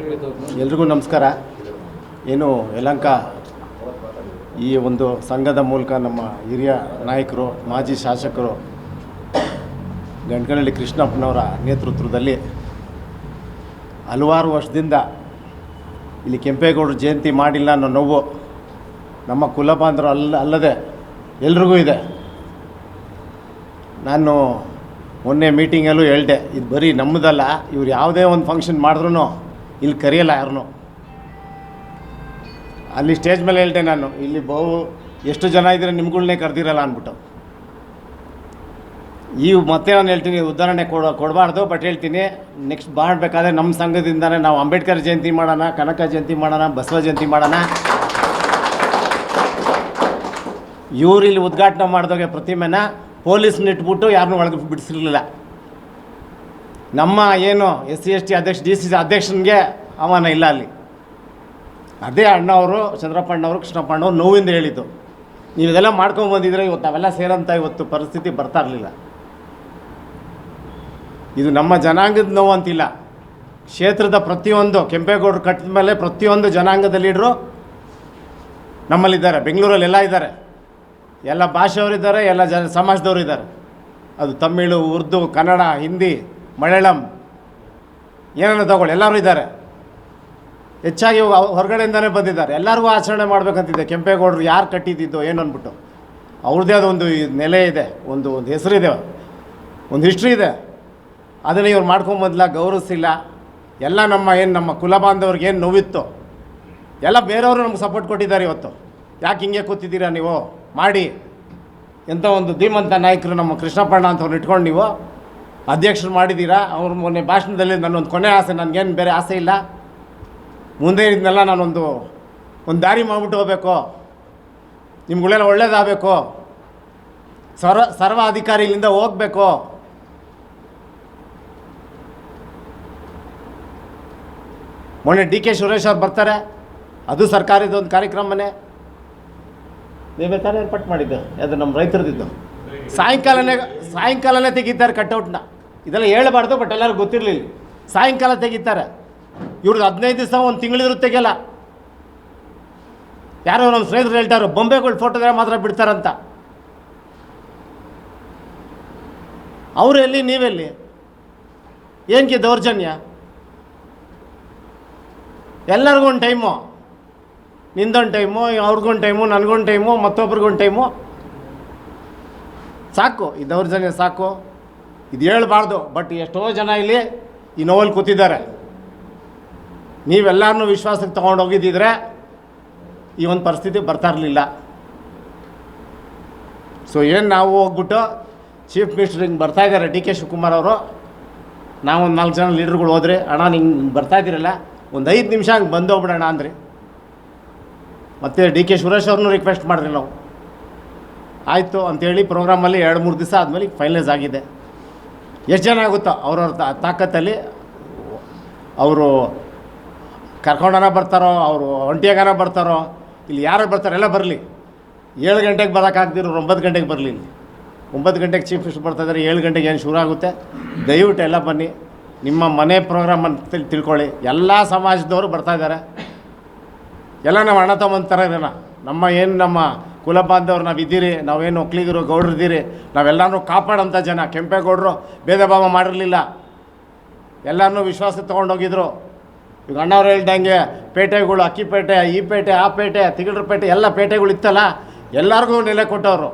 ಎಲ್ರಿಗೂ ನಮಸ್ಕಾರ. ಏನು ಯಲಹಂಕ ಈ ಒಂದು ಸಂಘದ ಮೂಲಕ ನಮ್ಮ ಹಿರಿಯ ನಾಯಕರು, ಮಾಜಿ ಶಾಸಕರು ಗಂಟಕನಹಳ್ಳಿ ಕೃಷ್ಣಪ್ಪನವರ ನೇತೃತ್ವದಲ್ಲಿ ಹಲವಾರು ವರ್ಷದಿಂದ ಇಲ್ಲಿ ಕೆಂಪೇಗೌಡರ ಜಯಂತಿ ಮಾಡಿಲ್ಲ ಅನ್ನೋ ನೋವು ನಮ್ಮ ಕುಲಬಾಂಧವರು ಅಲ್ಲದೆ ಎಲ್ರಿಗೂ ಇದೆ. ನಾನು ಮೊನ್ನೆ ಮೀಟಿಂಗಲ್ಲೂ ಹೇಳಿದೆ, ಇದು ಬರೀ ನಮ್ಮದಲ್ಲ, ಇವ್ರು ಯಾವುದೇ ಒಂದು ಫಂಕ್ಷನ್ ಮಾಡಿದ್ರೂ ಇಲ್ಲಿ ಕರೆಯಲ್ಲ ಯಾರನ್ನೂ. ಅಲ್ಲಿ ಸ್ಟೇಜ್ ಮೇಲೆ ಹೇಳ್ದೆ ನಾನು, ಇಲ್ಲಿ ಎಷ್ಟು ಜನ ಇದ್ದರೆ ನಿಮ್ಗಳನ್ನೇ ಕರೆದಿರಲ್ಲ ಅಂದ್ಬಿಟ್ಟು. ಮತ್ತೆ ನಾನು ಹೇಳ್ತೀನಿ, ಉದಾಹರಣೆ ಕೊಡಬಾರ್ದು, ಬಟ್ ಹೇಳ್ತೀನಿ, ನೆಕ್ಸ್ಟ್ ಮಾಡಬೇಕಾದ್ರೆ ನಮ್ಮ ಸಂಘದಿಂದನೇ ನಾವು ಅಂಬೇಡ್ಕರ್ ಜಯಂತಿ ಮಾಡೋಣ, ಕನಕ ಜಯಂತಿ ಮಾಡೋಣ, ಬಸವ ಜಯಂತಿ ಮಾಡೋಣ. ಇವ್ರು ಇಲ್ಲಿ ಉದ್ಘಾಟನೆ ಮಾಡಿದಾಗ ಪ್ರತಿಮೆನ ಪೊಲೀಸ್ನಿಟ್ಬಿಟ್ಟು ಯಾರನ್ನೂ ಒಳಗೆ ಬಿಡಿಸಿರಲಿಲ್ಲ. ನಮ್ಮ ಏನು SC/ST ಅಧ್ಯಕ್ಷ DCC ಅಧ್ಯಕ್ಷನಿಗೆ ಆಹ್ವಾನ ಇಲ್ಲ ಅಲ್ಲಿ. ಅದೇ ಅಣ್ಣವರು, ಚಂದ್ರಪ್ಪ ಅಣ್ಣವರು, ಕೃಷ್ಣಪ್ಪ ಅಣ್ಣವ್ರು ನೋವಿಂದ ಹೇಳಿದ್ದು, ನೀವು ಇದೆಲ್ಲ ಮಾಡ್ಕೊಂಬಂದಿದ್ರೆ ಇವತ್ತು ನಾವೆಲ್ಲ ಸೇರೋಂಥ ಇವತ್ತು ಪರಿಸ್ಥಿತಿ ಬರ್ತಾ ಇರಲಿಲ್ಲ. ಇದು ನಮ್ಮ ಜನಾಂಗದ ನೋವು ಅಂತಿಲ್ಲ, ಕ್ಷೇತ್ರದ ಪ್ರತಿಯೊಂದು ಕೆಂಪೇಗೌಡರು ಕಟ್ಟಿದ ಮೇಲೆ ಪ್ರತಿಯೊಂದು ಜನಾಂಗದ ಲೀಡ್ರು ನಮ್ಮಲ್ಲಿದ್ದಾರೆ. ಬೆಂಗಳೂರಲ್ಲೆಲ್ಲ ಇದ್ದಾರೆ, ಎಲ್ಲ ಭಾಷೆಯವರಿದ್ದಾರೆ, ಎಲ್ಲ ಸಮಾಜದವರು ಇದ್ದಾರೆ. ಅದು ತಮಿಳು, ಉರ್ದು, ಕನ್ನಡ, ಹಿಂದಿ, ಮಲಯಾಳಂ, ಏನನ್ನು ತಗೊಳ್ಳಿ, ಎಲ್ಲರೂ ಇದ್ದಾರೆ. ಹೆಚ್ಚಾಗಿ ಹೊರಗಡೆಯಿಂದನೇ ಬಂದಿದ್ದಾರೆ. ಎಲ್ಲರಿಗೂ ಆಚರಣೆ ಮಾಡಬೇಕಂತಿದೆ. ಕೆಂಪೇಗೌಡರು ಯಾರು ಕಟ್ಟಿದ್ದಿದ್ದು ಏನು ಅಂದ್ಬಿಟ್ಟು ಅವ್ರದ್ದೇ ಆದ ಒಂದು ನೆಲೆ ಇದೆ, ಒಂದು ಹೆಸರಿದೆ, ಒಂದು ಹಿಸ್ಟ್ರಿ ಇದೆ. ಅದನ್ನು ಇವ್ರು ಮಾಡ್ಕೊಂಬಂದಿಲ್ಲ, ಗೌರವಿಸಿಲ್ಲ. ಎಲ್ಲ ನಮ್ಮ ಕುಲಬಾಂಧವ್ರಿಗೆ ಏನು ನೋವಿತ್ತು ಎಲ್ಲ ಬೇರೆಯವರು ನಮ್ಗೆ ಸಪೋರ್ಟ್ ಕೊಟ್ಟಿದ್ದಾರೆ. ಇವತ್ತು ಯಾಕೆ ಹಿಂಗೆ ಕೂತಿದ್ದೀರಾ ನೀವು, ಮಾಡಿ. ಎಂಥ ಒಂದು ಧೀಮಂತ ನಾಯಕರು ನಮ್ಮ ಕೃಷ್ಣಪ್ಪಣ್ಣ ಅಂತವ್ರನ್ನ ಇಟ್ಕೊಂಡು ನೀವು ಅಧ್ಯಕ್ಷರು ಮಾಡಿದ್ದೀರಾ. ಅವ್ರ ಮೊನ್ನೆ ಭಾಷಣದಲ್ಲಿ ನನ್ನೊಂದು ಕೊನೆ ಆಸೆ, ನನಗೇನು ಬೇರೆ ಆಸೆ ಇಲ್ಲ, ಮುಂದೆ ಇದನ್ನೆಲ್ಲ ನಾನೊಂದು ದಾರಿ ಮಾಡಿಬಿಟ್ಟು ಹೋಗಬೇಕು, ನಿಮ್ಗಳೆಲ್ಲ ಒಳ್ಳೇದಾಗಬೇಕು, ಸರ್ವ ಅಧಿಕಾರಿಗಳಿಂದ ಹೋಗಬೇಕು. ಮೊನ್ನೆ DK ಸುರೇಶ್ ಅವ್ರು ಬರ್ತಾರೆ, ಅದು ಸರ್ಕಾರದ ಒಂದು ಕಾರ್ಯಕ್ರಮನೇ. ನೀವೇ ತಾನೇ ಏರ್ಪಾಟ್ ಮಾಡಿದ್ದು, ಅದು ನಮ್ಮ ರೈತರದಿದ್ದು. ಸಾಯಂಕಾಲನೇ ತೆಗಿತಾರೆ ಕಟ್ಔಟ್ನ. ಇದೆಲ್ಲ ಹೇಳಬಾರ್ದು, ಬಟ್ ಎಲ್ಲರಿಗೂ ಗೊತ್ತಿರಲಿಲ್ಲ. ಸಾಯಂಕಾಲ ತೆಗಿತಾರೆ. ಇವ್ರದ್ದು 15 ದಿವಸ, ಒಂದು ತಿಂಗಳಿದ್ರು ತೆಗಿಯಲ್ಲ. ಯಾರೋ ನಮ್ಮ ಸ್ನೇಹಿತರು ಹೇಳ್ತಾರೆ, ಬೊಂಬೆಗಳು ಫೋಟೋದಾಗ ಮಾತ್ರ ಬಿಡ್ತಾರಂತ. ಅವರೆಲ್ಲಿ, ನೀವೆಲ್ಲಿ? ಏನಕ್ಕೆ ದೌರ್ಜನ್ಯ? ಎಲ್ಲರಿಗೂ ಒಂದು ಟೈಮು, ನಿಂದೊಂದು ಟೈಮು, ಅವ್ರಿಗೊಂದು ಟೈಮು, ನನಗೊಂದು ಟೈಮು, ಮತ್ತೊಬ್ರಿಗೊಂದು ಟೈಮು. ಸಾಕು, ಈ ದೌರ್ಜನ್ಯ ಸಾಕು. ಇದು ಹೇಳಬಾರ್ದು, ಬಟ್ ಎಷ್ಟೋ ಜನ ಇಲ್ಲಿ ಈ ನೋವಲ್ಲಿ ಕೂತಿದ್ದಾರೆ. ನೀವೆಲ್ಲರನ್ನೂ ವಿಶ್ವಾಸಕ್ಕೆ ತೊಗೊಂಡೋಗಿದ್ದಿದ್ರೆ ಈ ಒಂದು ಪರಿಸ್ಥಿತಿ ಬರ್ತಾ ಇರಲಿಲ್ಲ. ಸೊ ಏನು ನಾವು ಹೋಗ್ಬಿಟ್ಟು ಚೀಫ್ ಮಿನಿಸ್ಟರ್ ಹಿಂಗೆ ಬರ್ತಾಯಿದ್ದಾರೆ DK ಶಿವಕುಮಾರ್ ಅವರು, ನಾವೊಂದು 4 ಜನ ಲೀಡ್ರುಗಳು ಹೋದ್ರಿ, ಅಣ್ಣ ನಿಂಗೆ ಬರ್ತಾಯಿದ್ದೀರಲ್ಲ, ಒಂದು 5 ನಿಮಿಷ ಹಂಗೆ ಬಂದೋಗ್ಬಿಡೋಣ ಅಂದ್ರಿ. ಮತ್ತು DK ಸುರೇಶ್ ಅವ್ರನ್ನೂ ರಿಕ್ವೆಸ್ಟ್ ಮಾಡಿದ್ರಿ ನಾವು. ಆಯಿತು ಅಂಥೇಳಿ ಪ್ರೋಗ್ರಾಮಲ್ಲಿ 2-3 ದಿವಸ ಆದಮೇಲೆ ಫೈನಲೈಸ್ ಆಗಿದೆ. ಎಷ್ಟು ಜನ ಆಗುತ್ತೋ ಅವ್ರವ್ರ ತಾಕತ್ತಲ್ಲಿ ಅವರು ಕರ್ಕೊಂಡನ ಬರ್ತಾರೋ, ಅವರು ಒಂಟಿಯಾಗನ ಬರ್ತಾರೋ, ಇಲ್ಲಿ ಯಾರು ಬರ್ತಾರೋ ಎಲ್ಲ ಬರಲಿ. 7 ಗಂಟೆಗೆ ಬರೋಕ್ಕಾಗ್ದಿರೋ 9 ಗಂಟೆಗೆ ಬರಲಿ. ಇಲ್ಲಿ 9 ಗಂಟೆಗೆ ಚೀಫ್ ಮಿನಿಸ್ಟರ್ ಬರ್ತಾಯಿದ್ದಾರೆ, 7 ಗಂಟೆಗೆ ಏನು ಶುರು ಆಗುತ್ತೆ. ದಯವಿಟ್ಟು ಎಲ್ಲ ಬನ್ನಿ, ನಿಮ್ಮ ಮನೆ ಪ್ರೋಗ್ರಾಮ್ ಅಂತ ತಿಳ್ಕೊಳ್ಳಿ. ಎಲ್ಲ ಸಮಾಜದವರು ಬರ್ತಾಯಿದ್ದಾರೆ, ಎಲ್ಲ ನಾವು ಅಣ್ಣ ತಮ್ಮನ ಥರ ಇರೋಣ. ನಮ್ಮ ಕುಲಬಾಂಧವ್ರು ನಾವಿದ್ದೀರಿ, ನಾವೇನು ಒಕ್ಕಲಿಗರು ಗೌಡ್ರು ಇದ್ದೀರಿ, ನಾವೆಲ್ಲರೂ ಕಾಪಾಡೋಂಥ ಜನ. ಕೆಂಪೇಗೌಡರು ಭೇದ ಭಾವ ಮಾಡಿರಲಿಲ್ಲ, ಎಲ್ಲರನ್ನೂ ವಿಶ್ವಾಸ ತೊಗೊಂಡೋಗಿದ್ರು. ಈಗ ಅಣ್ಣವ್ರು ಹೇಳ್ದಂಗೆ ಪೇಟೆಗಳು, ಅಕ್ಕಿಪೇಟೆ, ಈ ಪೇಟೆ, ಆ ಪೇಟೆ, ತಿಗಳರ ಪೇಟೆ, ಎಲ್ಲ ಪೇಟೆಗಳು ಇತ್ತಲ್ಲ, ಎಲ್ಲರಿಗೂ ನೆಲೆ ಕೊಟ್ಟವರು.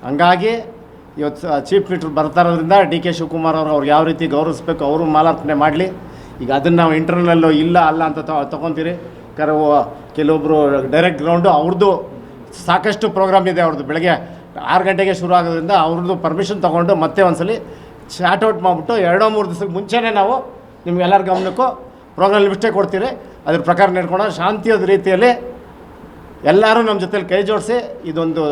ಹಂಗಾಗಿ ಇವತ್ತು ಚೀಫ್ ಮಿನಿಸ್ಟರ್ ಬರ್ತಾ ಇರೋದ್ರಿಂದ DK ಶಿವಕುಮಾರ್ ಅವ್ರಿಗೆ ಯಾವ ರೀತಿ ಗೌರವಿಸ್ಬೇಕು ಅವರು ಮಾಲಾರ್ಪಣೆ ಮಾಡಲಿ. ಈಗ ಅದನ್ನು ನಾವು ಇಂಟರ್ನಲ್ಲು ಇಲ್ಲ ಅಲ್ಲ ಅಂತ ತೊಗೊತೀರಿ. ಕೆಲವೊಬ್ಬರು ಡೈರೆಕ್ಟ್ ಗ್ರೌಂಡು ಅವ್ರದ್ದು ಸಾಕಷ್ಟು ಪ್ರೋಗ್ರಾಮ್ ಇದೆ. ಅವ್ರದ್ದು ಬೆಳಗ್ಗೆ 6 ಗಂಟೆಗೆ ಶುರು ಆಗೋದ್ರಿಂದ ಅವ್ರದ್ದು ಪರ್ಮಿಷನ್ ತೊಗೊಂಡು ಮತ್ತೆ ಒಂದ್ಸಲಿ ಶಾರ್ಟ್ಔಟ್ ಮಾಡಿಬಿಟ್ಟು 2-3 ದಿವಸಕ್ಕೆ ಮುಂಚೆನೇ ನಾವು ನಿಮ್ಗೆಲ್ಲರ ಗಮನಕ್ಕೂ ಪ್ರೋಗ್ರಾಮ್ ಲಿಸ್ಟೇ ಕೊಡ್ತೀರಿ. ಅದ್ರ ಪ್ರಕಾರ ನಡ್ಕೊಂಡು ಶಾಂತಿಯಾದ ರೀತಿಯಲ್ಲಿ ಎಲ್ಲರೂ ನಮ್ಮ ಜೊತೆಲಿ ಕೈ ಜೋಡಿಸಿ ಇದೊಂದು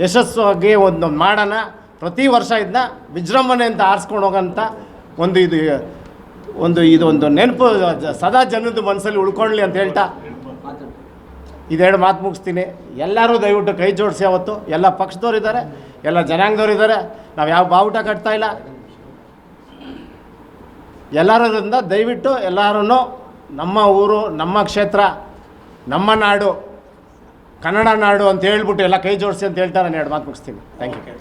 ಯಶಸ್ವಾಗಿ ಒಂದು ಮಾಡೋಣ. ಪ್ರತಿ ವರ್ಷ ಇದನ್ನ ವಿಜೃಂಭಣೆ ಅಂತ ಆರಿಸ್ಕೊಂಡು ಹೋಗೋಂಥ ಇದೊಂದು ನೆನಪು ಸದಾ ಜನದ ಮನಸ್ಸಲ್ಲಿ ಉಳ್ಕೊಳ್ಳಿ ಅಂತ ಹೇಳ್ತಾ ಇದೆರಡು ಮಾತು ಮುಗಿಸ್ತೀನಿ. ಎಲ್ಲರೂ ದಯವಿಟ್ಟು ಕೈ ಜೋಡಿಸಿ. ಅವತ್ತು ಎಲ್ಲ ಪಕ್ಷದವ್ರು ಇದ್ದಾರೆ, ಎಲ್ಲ ಜನಾಂಗದವ್ರು ಇದ್ದಾರೆ. ನಾವು ಯಾವ ಬಾವುಟ ಕಟ್ತಾ ಇಲ್ಲ. ಎಲ್ಲರಿಂದ ದಯವಿಟ್ಟು ಎಲ್ಲರೂ ನಮ್ಮ ಊರು, ನಮ್ಮ ಕ್ಷೇತ್ರ, ನಮ್ಮ ನಾಡು, ಕನ್ನಡ ನಾಡು ಅಂತ ಹೇಳ್ಬಿಟ್ಟು ಎಲ್ಲ ಕೈ ಜೋಡಿಸಿ ಅಂತ ಹೇಳ್ತಾ ನಾನು 2 ಮಾತು ಮುಗಿಸ್ತೀನಿ. Thank you.